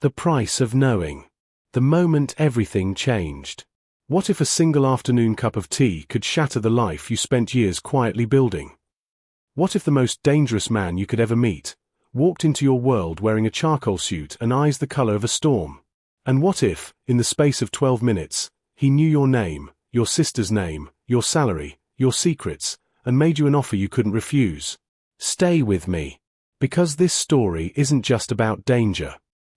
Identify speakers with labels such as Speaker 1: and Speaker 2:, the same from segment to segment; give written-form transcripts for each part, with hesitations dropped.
Speaker 1: The price of knowing. The moment everything changed. What if a single afternoon cup of tea could shatter the life you spent years quietly building? What if the most dangerous man you could ever meet walked into your world wearing a charcoal suit and eyes the color of a storm? And what if, in the space of 12 minutes, he knew your name, your sister's name, your salary, your secrets, and made you an offer you couldn't refuse? Stay with me. Because this story isn't just about danger.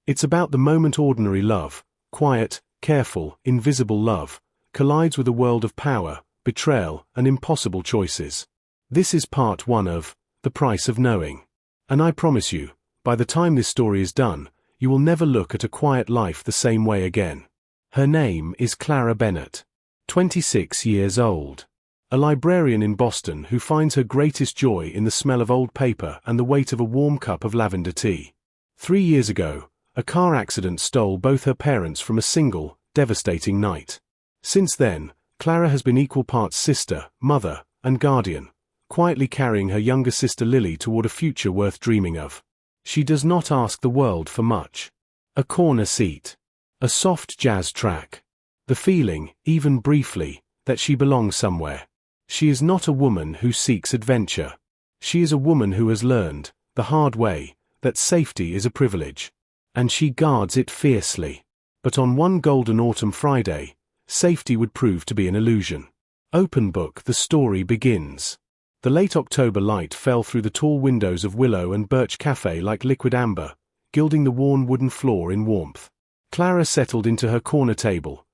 Speaker 1: It's about the moment ordinary love, quiet, careful, invisible love, collides with a world of power, betrayal, and impossible choices. This is part 1 of The Price of Knowing. And I promise you, by the time this story is done, you will never look at a quiet life the same way again. Her name is Clara Bennett, 26 years old. A librarian in Boston who finds her greatest joy in the smell of old paper and the weight of a warm cup of lavender tea. 3 years ago, a car accident stole both her parents from a single, devastating night. Since then, Clara has been equal parts sister, mother, and guardian, quietly carrying her younger sister Lily toward a future worth dreaming of. She does not ask the world for much. A corner seat. A soft jazz track. The feeling, even briefly, that she belongs somewhere. She is not a woman who seeks adventure. She is a woman who has learned, the hard way, that safety is a privilege. And she guards it fiercely. But on one golden autumn Friday, safety would prove to be an illusion. Open book, the story begins. The late October light fell through the tall windows of Willow and Birch Cafe like liquid amber, gilding the worn wooden floor in warmth. Clara settled into her corner table,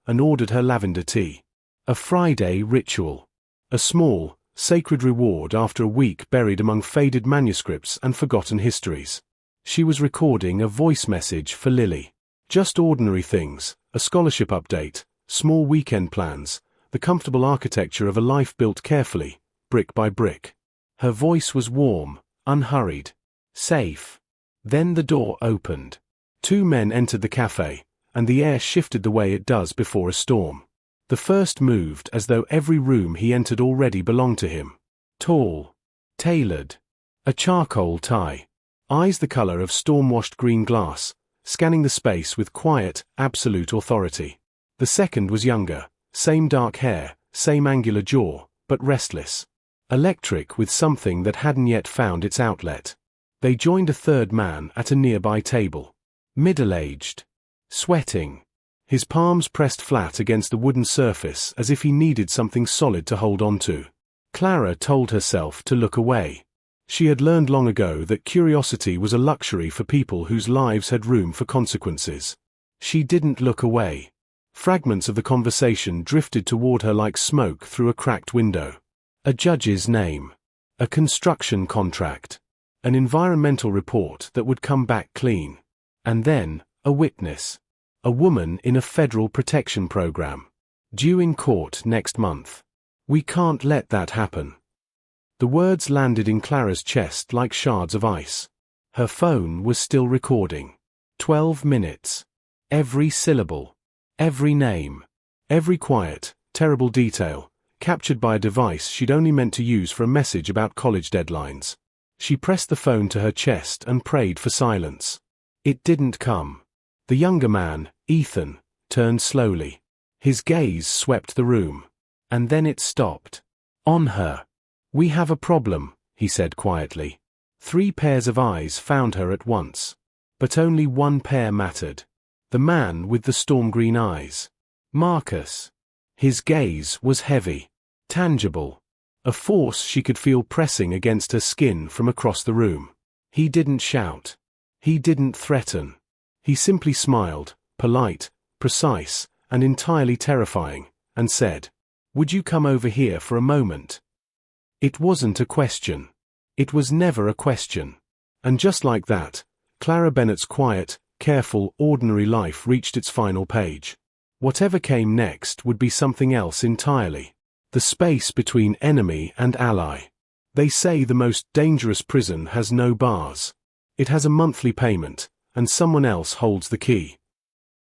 Speaker 1: and ordered her lavender tea. A Friday ritual. A small, sacred reward after a week buried among faded manuscripts and forgotten histories. She was recording a voice message for Lily. Just ordinary things, a scholarship update, small weekend plans, the comfortable architecture of a life built carefully, brick by brick. Her voice was warm, unhurried, safe. Then the door opened. 2 men entered the cafe, and the air shifted the way it does before a storm. The first moved as though every room he entered already belonged to him. Tall, tailored, a charcoal tie, eyes the color of storm-washed green glass, scanning the space with quiet, absolute authority. The second was younger, same dark hair, same angular jaw, but restless. Electric with something that hadn't yet found its outlet. They joined a third man at a nearby table. Middle-aged. Sweating. His palms pressed flat against the wooden surface as if he needed something solid to hold on to. Clara told herself to look away. She had learned long ago that curiosity was a luxury for people whose lives had room for consequences. She didn't look away. Fragments of the conversation drifted toward her like smoke through a cracked window. A judge's name. A construction contract. An environmental report that would come back clean. And then, a witness. A woman in a federal protection program. Due in court next month. We can't let that happen. The words landed in Clara's chest like shards of ice. Her phone was still recording. 12 minutes. Every syllable. Every name. Every quiet, terrible detail, captured by a device she'd only meant to use for a message about college deadlines. She pressed the phone to her chest and prayed for silence. It didn't come. The younger man, Ethan, turned slowly. His gaze swept the room. And then it stopped. On her. "We have a problem," he said quietly. 3 pairs of eyes found her at once. But only one pair mattered. The man with the storm-green eyes. Marcus. His gaze was heavy. Tangible. A force she could feel pressing against her skin from across the room. He didn't shout. He didn't threaten. He simply smiled, polite, precise, and entirely terrifying, and said, "Would you come over here for a moment?" It wasn't a question. It was never a question. And just like that, Clara Bennett's quiet, careful, ordinary life reached its final page. Whatever came next would be something else entirely. The space between enemy and ally. They say the most dangerous prison has no bars. It has a monthly payment, and someone else holds the key.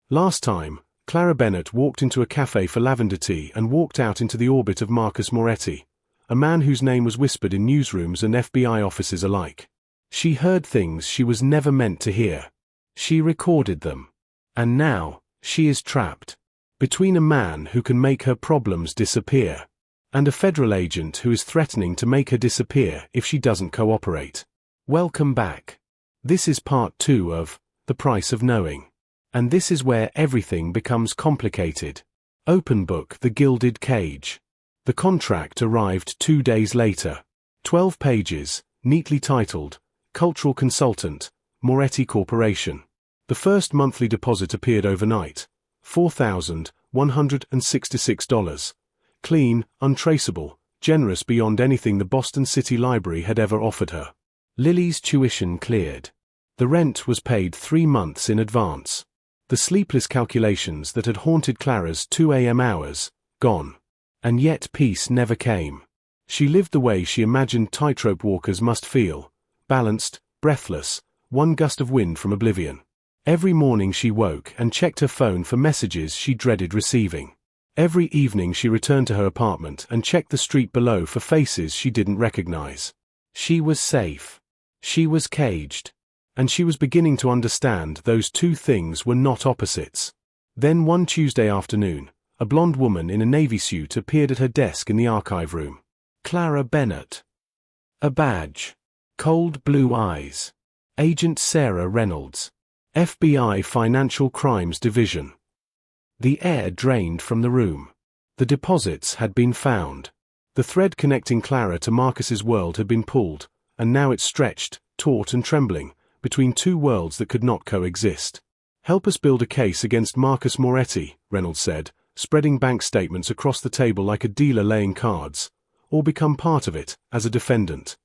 Speaker 1: Last time, Clara Bennett walked into a cafe for lavender tea and walked out into the orbit of Marcus Moretti, a man whose name was whispered in newsrooms and FBI offices alike. She heard things she was never meant to hear. She recorded them. And now, she is trapped between a man who can make her problems disappear and a federal agent who is threatening to make her disappear if she doesn't cooperate. Welcome back. This is part 2 of The Price of Knowing. And this is where everything becomes complicated. Open book, The Gilded Cage. The contract arrived 2 days later. 12 pages, neatly titled, Cultural Consultant, Moretti Corporation. The first monthly deposit appeared overnight. $4,166. Clean, untraceable, generous beyond anything the Boston City Library had ever offered her. Lily's tuition cleared. The rent was paid 3 months in advance. The sleepless calculations that had haunted Clara's 2 a.m. hours, gone. And yet peace never came. She lived the way she imagined tightrope walkers must feel, balanced, breathless, one gust of wind from oblivion. Every morning she woke and checked her phone for messages she dreaded receiving. Every evening she returned to her apartment and checked the street below for faces she didn't recognize. She was safe. She was caged. And she was beginning to understand those two things were not opposites. Then one Tuesday afternoon, a blonde woman in a navy suit appeared at her desk in the archive room. Clara Bennett. A badge. Cold blue eyes. Agent Sarah Reynolds. FBI Financial Crimes Division. The air drained from the room. The deposits had been found. The thread connecting Clara to Marcus's world had been pulled, and now it stretched, taut and trembling, between two worlds that could not coexist. Help us build a case against Marcus Moretti, Reynolds said, spreading bank statements across the table like a dealer laying cards, or become part of it, as a defendant.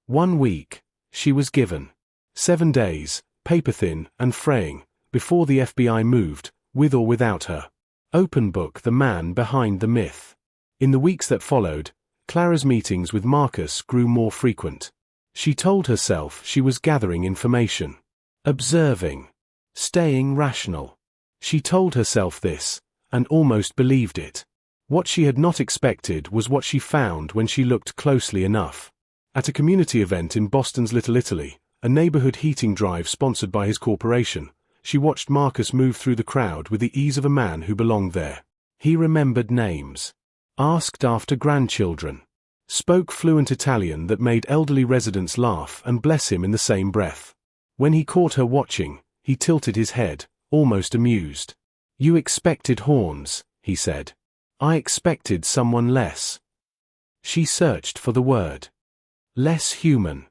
Speaker 1: 1 week. She was given. 7 days, paper-thin and fraying, before the FBI moved, with or without her. Open book, the man behind the myth. In the weeks that followed, Clara's meetings with Marcus grew more frequent. She told herself she was gathering information, observing, staying rational. She told herself this, and almost believed it. What she had not expected was what she found when she looked closely enough. At a community event in Boston's Little Italy, a neighborhood heating drive sponsored by his corporation, she watched Marcus move through the crowd with the ease of a man who belonged there. He remembered names, asked after grandchildren, spoke fluent Italian that made elderly residents laugh and bless him in the same breath. When he caught her watching, he tilted his head, almost amused. "You expected horns," he said. "I expected someone less." She searched for the word. Less human.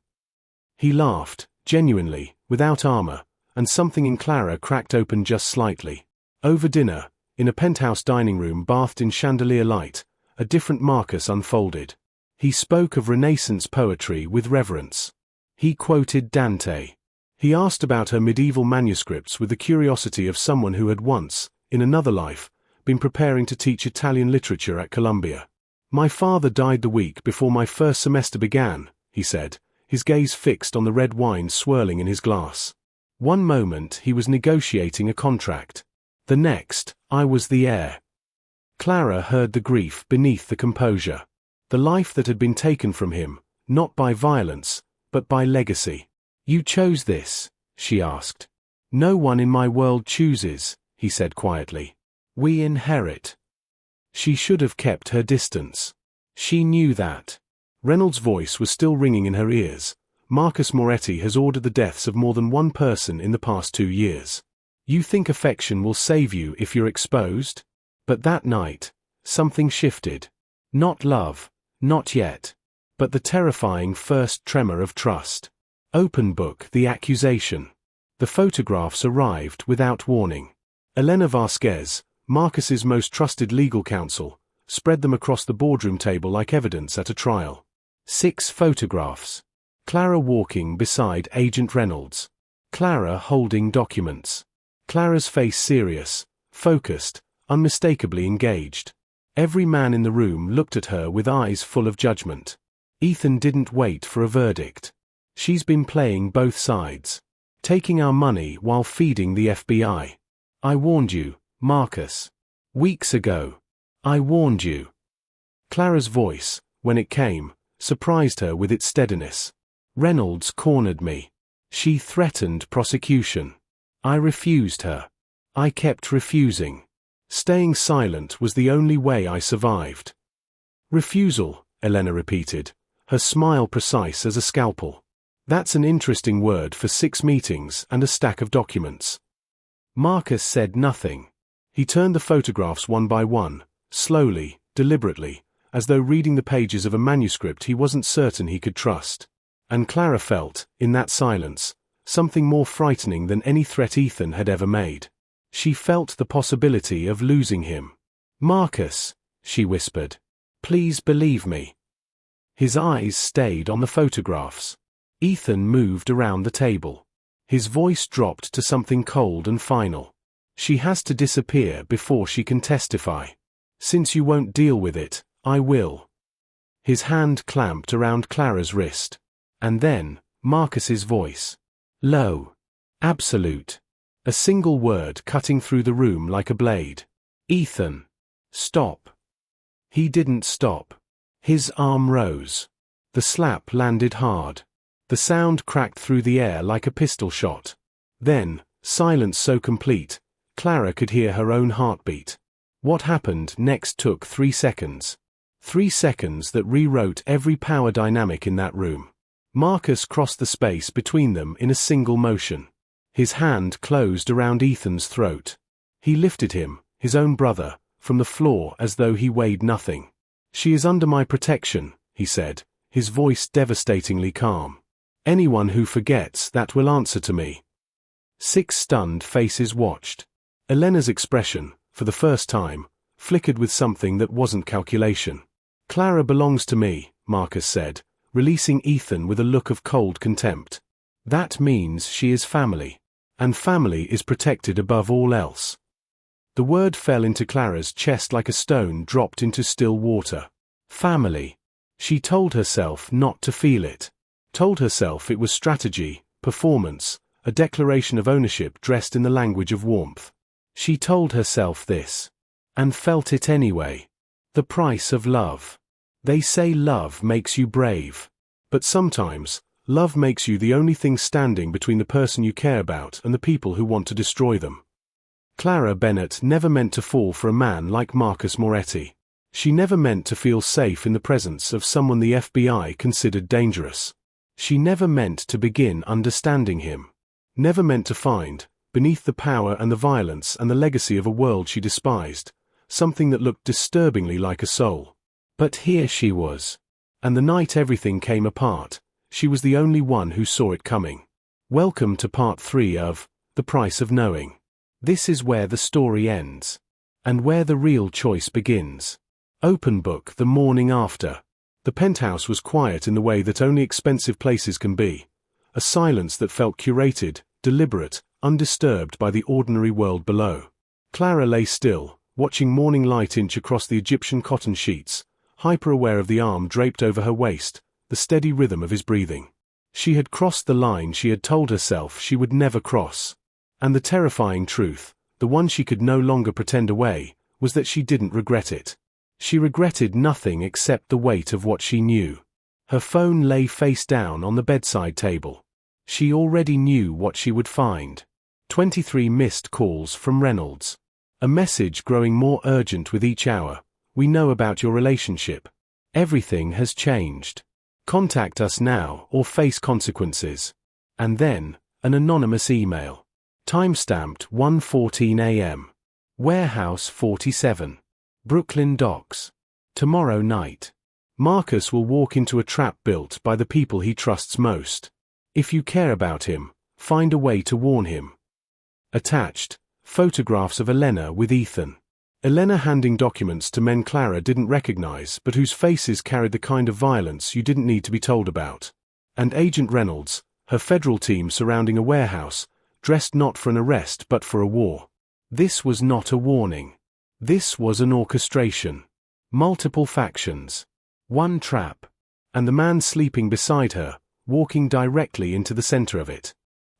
Speaker 1: He laughed, genuinely, without armor, and something in Clara cracked open just slightly. Over dinner, in a penthouse dining room bathed in chandelier light, a different Marcus unfolded. He spoke of Renaissance poetry with reverence. He quoted Dante. He asked about her medieval manuscripts with the curiosity of someone who had once, in another life, been preparing to teach Italian literature at Columbia. "My father died the week before my first semester began," he said, his gaze fixed on the red wine swirling in his glass. One moment he was negotiating a contract. The next, I was the heir. Clara heard the grief beneath the composure. The life that had been taken from him, not by violence, but by legacy. "You chose this?" she asked. "No one in my world chooses," he said quietly. "We inherit." She should have kept her distance. She knew that. Reynolds' voice was still ringing in her ears. "Marcus Moretti has ordered the deaths of more than one person in the past 2 years. You think affection will save you if you're exposed?" But that night, something shifted. Not love, not yet. But the terrifying first tremor of trust. Open book, the accusation. The photographs arrived without warning. Elena Vasquez, Marcus's most trusted legal counsel, spread them across the boardroom table like evidence at a trial. 6 photographs. Clara walking beside Agent Reynolds. Clara holding documents. Clara's face serious, focused, unmistakably engaged. Every man in the room looked at her with eyes full of judgment. Ethan didn't wait for a verdict. "She's been playing both sides. Taking our money while feeding the FBI. I warned you, Marcus. Weeks ago. I warned you." Clara's voice, when it came, surprised her with its steadiness. "Reynolds cornered me. She threatened prosecution. I refused her. I kept refusing. Staying silent was the only way I survived. Refusal, Elena repeated, her smile precise as a scalpel. That's an interesting word for 6 meetings and a stack of documents. Marcus said nothing. He turned the photographs one by one, slowly, deliberately, as though reading the pages of a manuscript he wasn't certain he could trust. And Clara felt, in that silence, something more frightening than any threat Ethan had ever made. She felt the possibility of losing him. "Marcus," she whispered, "please believe me." His eyes stayed on the photographs. Ethan moved around the table. His voice dropped to something cold and final. "She has to disappear before she can testify. Since you won't deal with it, I will." His hand clamped around Clara's wrist. And then, Marcus's voice. Low. Absolute. A single word cutting through the room like a blade. "Ethan. Stop." He didn't stop. His arm rose. The slap landed hard. The sound cracked through the air like a pistol shot. Then, silence so complete, Clara could hear her own heartbeat. What happened next took 3 seconds. 3 seconds that rewrote every power dynamic in that room. Marcus crossed the space between them in a single motion. His hand closed around Ethan's throat. He lifted him, his own brother, from the floor as though he weighed nothing. "She is under my protection," he said, his voice devastatingly calm. "Anyone who forgets that will answer to me." 6 stunned faces watched. Elena's expression, for the first time, flickered with something that wasn't calculation. "Clara belongs to me," Marcus said, releasing Ethan with a look of cold contempt. "That means she is family. And family is protected above all else." The word fell into Clara's chest like a stone dropped into still water. Family. She told herself not to feel it. Told herself it was strategy, performance, a declaration of ownership dressed in the language of warmth. She told herself this. And felt it anyway. The price of love. They say love makes you brave. But sometimes, love makes you the only thing standing between the person you care about and the people who want to destroy them. Clara Bennett never meant to fall for a man like Marcus Moretti. She never meant to feel safe in the presence of someone the FBI considered dangerous. She never meant to begin understanding him. Never meant to find, beneath the power and the violence and the legacy of a world she despised, something that looked disturbingly like a soul. But here she was. And the night everything came apart, she was the only one who saw it coming. Welcome to part 3 of The Price of Knowing. This is where the story ends. And where the real choice begins. Open book the morning after. The penthouse was quiet in the way that only expensive places can be. A silence that felt curated, deliberate, undisturbed by the ordinary world below. Clara lay still, watching morning light inch across the Egyptian cotton sheets, hyper-aware of the arm draped over her waist, the steady rhythm of his breathing. She had crossed the line she had told herself she would never cross. And the terrifying truth, the one she could no longer pretend away, was that she didn't regret it. She regretted nothing except the weight of what she knew. Her phone lay face down on the bedside table. She already knew what she would find. 23 missed calls from Reynolds. A message growing more urgent with each hour. "We know about your relationship. Everything has changed. Contact us now or face consequences." And then, an anonymous email. Timestamped 1:14 a.m. Warehouse 47. Brooklyn Docks. Tomorrow night. Marcus will walk into a trap built by the people he trusts most. If you care about him, find a way to warn him. Attached, photographs of Elena with Ethan. Elena handing documents to men Clara didn't recognize but whose faces carried the kind of violence you didn't need to be told about. And Agent Reynolds, her federal team surrounding a warehouse, dressed not for an arrest but for a war. This was not a warning. This was an orchestration. Multiple factions. One trap. And the man sleeping beside her, walking directly into the center of it.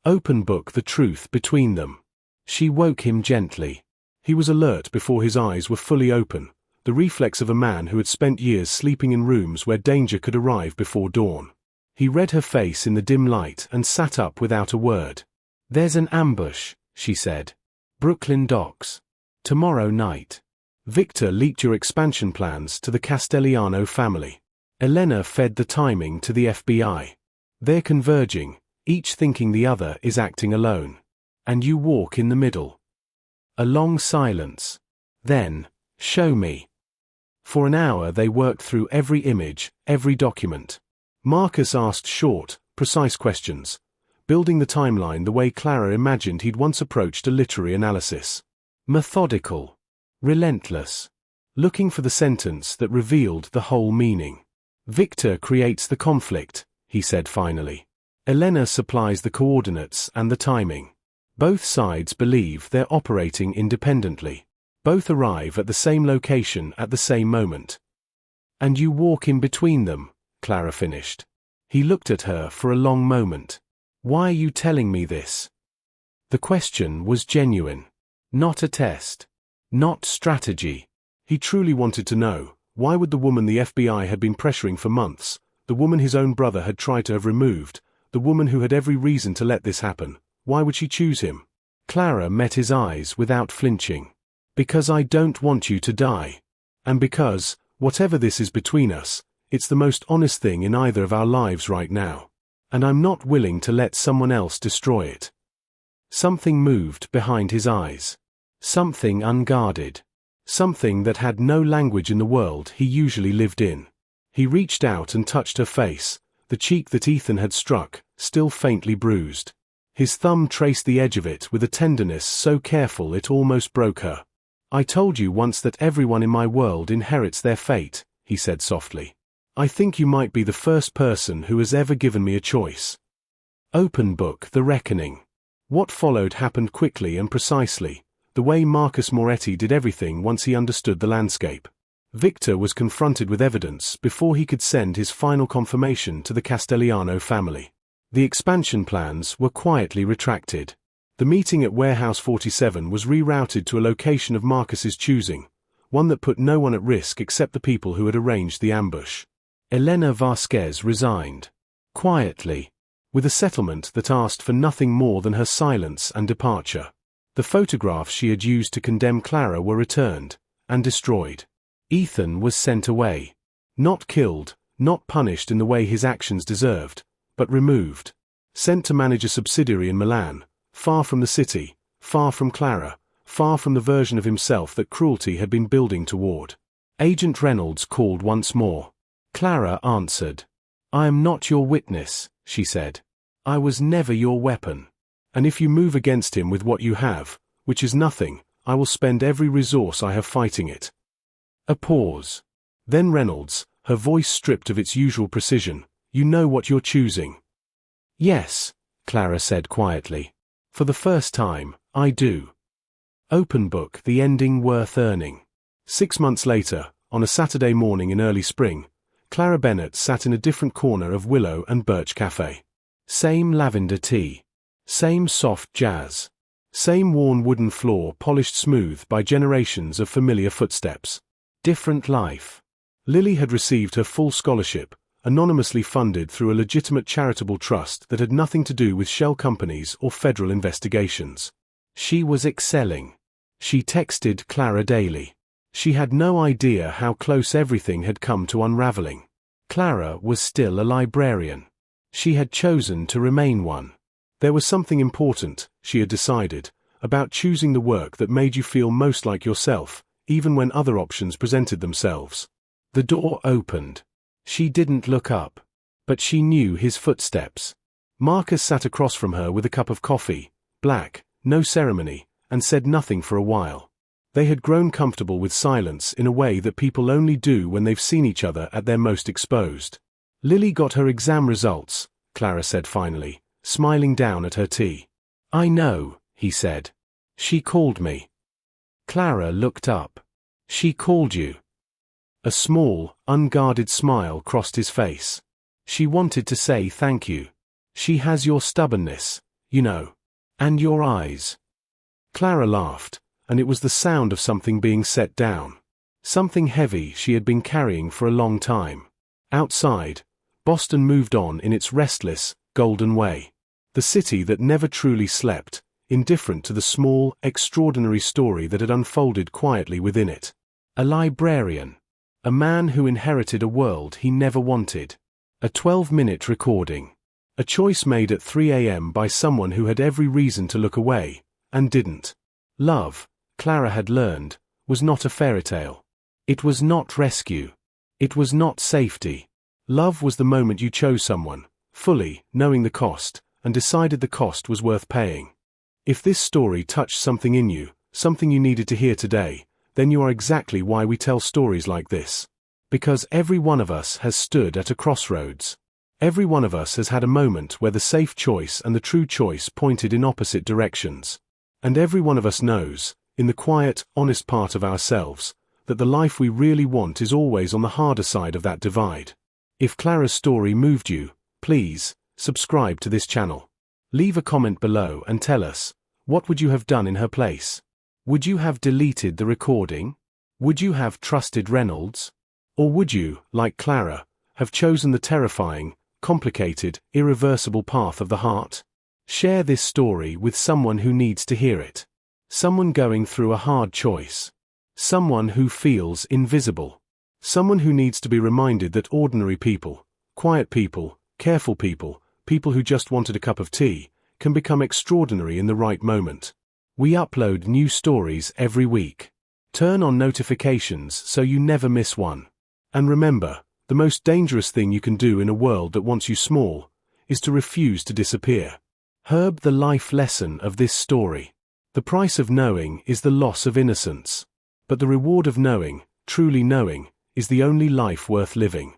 Speaker 1: Open book the truth between them. She woke him gently. He was alert before his eyes were fully open, the reflex of a man who had spent years sleeping in rooms where danger could arrive before dawn. He read her face in the dim light and sat up without a word. "There's an ambush," she said. Brooklyn docks. Tomorrow night. Victor leaked your expansion plans to the Castellano family. Elena fed the timing to the FBI. They're converging, each thinking the other is acting alone. And you walk in the middle. A long silence. Then, show me. For an hour they worked through every image, every document. Marcus asked short, precise questions, building the timeline the way Clara imagined he'd once approached a literary analysis. Methodical. Relentless. Looking for the sentence that revealed the whole meaning. Victor creates the conflict, he said finally. Elena supplies the coordinates and the timing. Both sides believe they're operating independently. Both arrive at the same location at the same moment. And you walk in between them, Clara finished. He looked at her for a long moment. Why are you telling me this? The question was genuine. Not a test. Not strategy. He truly wanted to know, why would the woman the FBI had been pressuring for months, the woman his own brother had tried to have removed, the woman who had every reason to let this happen, why would she choose him? Clara met his eyes without flinching. Because I don't want you to die. And because, whatever this is between us, it's the most honest thing in either of our lives right now. And I'm not willing to let someone else destroy it. Something moved behind his eyes. Something unguarded. Something that had no language in the world he usually lived in. He reached out and touched her face, the cheek that Ethan had struck, still faintly bruised. His thumb traced the edge of it with a tenderness so careful it almost broke her. I told you once that everyone in my world inherits their fate, he said softly. I think you might be the first person who has ever given me a choice. Open book, The Reckoning. What followed happened quickly and precisely, the way Marcus Moretti did everything once he understood the landscape. Victor was confronted with evidence before he could send his final confirmation to the Castellano family. The expansion plans were quietly retracted. The meeting at Warehouse 47 was rerouted to a location of Marcus's choosing, one that put no one at risk except the people who had arranged the ambush. Elena Vasquez resigned. Quietly. With a settlement that asked for nothing more than her silence and departure. The photographs she had used to condemn Clara were returned, and destroyed. Ethan was sent away. Not killed, not punished in the way his actions deserved, but removed. Sent to manage a subsidiary in Milan, far from the city, far from Clara, far from the version of himself that cruelty had been building toward. Agent Reynolds called once more. Clara answered. I am not your witness, she said. I was never your weapon. And if you move against him with what you have, which is nothing, I will spend every resource I have fighting it. A pause. Then Reynolds, her voice stripped of its usual precision. You know what you're choosing. Yes, Clara said quietly. For the first time, I do. Open book, The Ending Worth Earning. 6 months later, on a Saturday morning in early spring, Clara Bennett sat in a different corner of Willow and Birch Cafe. Same lavender tea. Same soft jazz. Same worn wooden floor polished smooth by generations of familiar footsteps. Different life. Lily had received her full scholarship, anonymously funded through a legitimate charitable trust that had nothing to do with shell companies or federal investigations. She was excelling. She texted Clara daily. She had no idea how close everything had come to unraveling. Clara was still a librarian. She had chosen to remain one. There was something important, she had decided, about choosing the work that made you feel most like yourself, even when other options presented themselves. The door opened. She didn't look up. But she knew his footsteps. Marcus sat across from her with a cup of coffee, black, no ceremony, and said nothing for a while. They had grown comfortable with silence in a way that people only do when they've seen each other at their most exposed. Lily got her exam results, Clara said finally, smiling down at her tea. I know, he said. She called me. Clara looked up. She called you. A small, unguarded smile crossed his face. She wanted to say thank you. She has your stubbornness, you know. And your eyes. Clara laughed, and it was the sound of something being set down. Something heavy she had been carrying for a long time. Outside, Boston moved on in its restless, golden way. The city that never truly slept, indifferent to the small, extraordinary story that had unfolded quietly within it. A librarian. A man who inherited a world he never wanted. A 12-minute recording. A choice made at 3 a.m. by someone who had every reason to look away, and didn't. Love, Clara had learned, was not a fairy tale. It was not rescue. It was not safety. Love was the moment you chose someone, fully, knowing the cost, and decided the cost was worth paying. If this story touched something in you, something you needed to hear today, then you are exactly why we tell stories like this. Because every one of us has stood at a crossroads. Every one of us has had a moment where the safe choice and the true choice pointed in opposite directions. And every one of us knows, in the quiet, honest part of ourselves, that the life we really want is always on the harder side of that divide. If Clara's story moved you, please, subscribe to this channel. Leave a comment below and tell us, what would you have done in her place? Would you have deleted the recording? Would you have trusted Reynolds? Or would you, like Clara, have chosen the terrifying, complicated, irreversible path of the heart? Share this story with someone who needs to hear it. Someone going through a hard choice. Someone who feels invisible. Someone who needs to be reminded that ordinary people, quiet people, careful people, people who just wanted a cup of tea, can become extraordinary in the right moment. We upload new stories every week. Turn on notifications so you never miss one. And remember, the most dangerous thing you can do in a world that wants you small, is to refuse to disappear. Herb, the life lesson of this story. The price of knowing is the loss of innocence. But the reward of knowing, truly knowing, is the only life worth living.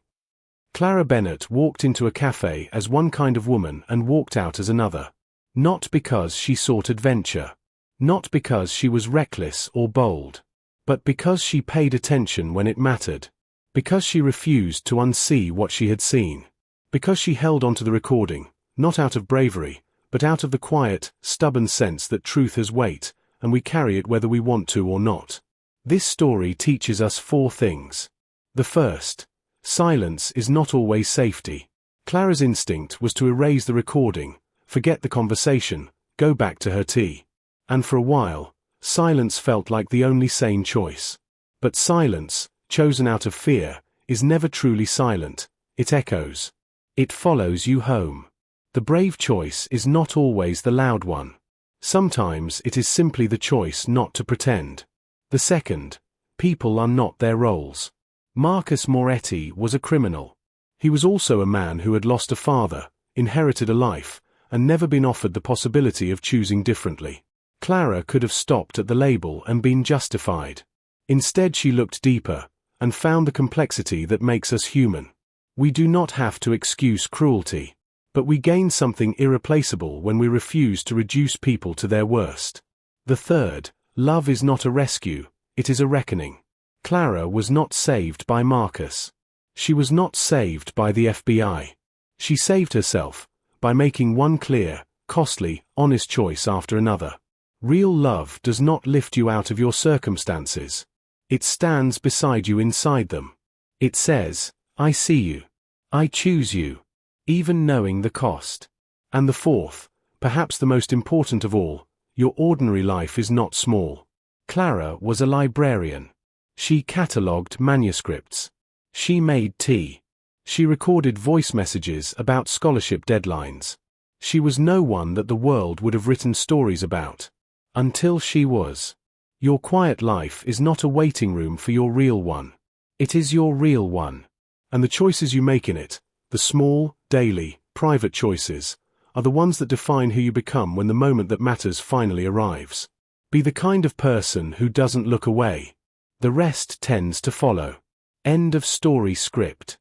Speaker 1: Clara Bennett walked into a cafe as one kind of woman and walked out as another. Not because she sought adventure. Not because she was reckless or bold. But because she paid attention when it mattered. Because she refused to unsee what she had seen. Because she held onto the recording, not out of bravery, but out of the quiet, stubborn sense that truth has weight, and we carry it whether we want to or not. This story teaches us 4 things. The first, silence is not always safety. Clara's instinct was to erase the recording, forget the conversation, go back to her tea. And for a while, silence felt like the only sane choice. But silence, chosen out of fear, is never truly silent. It echoes. It follows you home. The brave choice is not always the loud one. Sometimes it is simply the choice not to pretend. The second, people are not their roles. Marcus Moretti was a criminal. He was also a man who had lost a father, inherited a life, and never been offered the possibility of choosing differently. Clara could have stopped at the label and been justified. Instead she looked deeper, and found the complexity that makes us human. We do not have to excuse cruelty. But we gain something irreplaceable when we refuse to reduce people to their worst. The third, love is not a rescue, it is a reckoning. Clara was not saved by Marcus. She was not saved by the FBI. She saved herself, by making one clear, costly, honest choice after another. Real love does not lift you out of your circumstances. It stands beside you inside them. It says, I see you. I choose you. Even knowing the cost. And the fourth, perhaps the most important of all, your ordinary life is not small. Clara was a librarian. She catalogued manuscripts. She made tea. She recorded voice messages about scholarship deadlines. She was no one that the world would have written stories about. Until she was. Your quiet life is not a waiting room for your real one. It is your real one. And the choices you make in it, the small, daily, private choices, are the ones that define who you become when the moment that matters finally arrives. Be the kind of person who doesn't look away. The rest tends to follow. End of story script.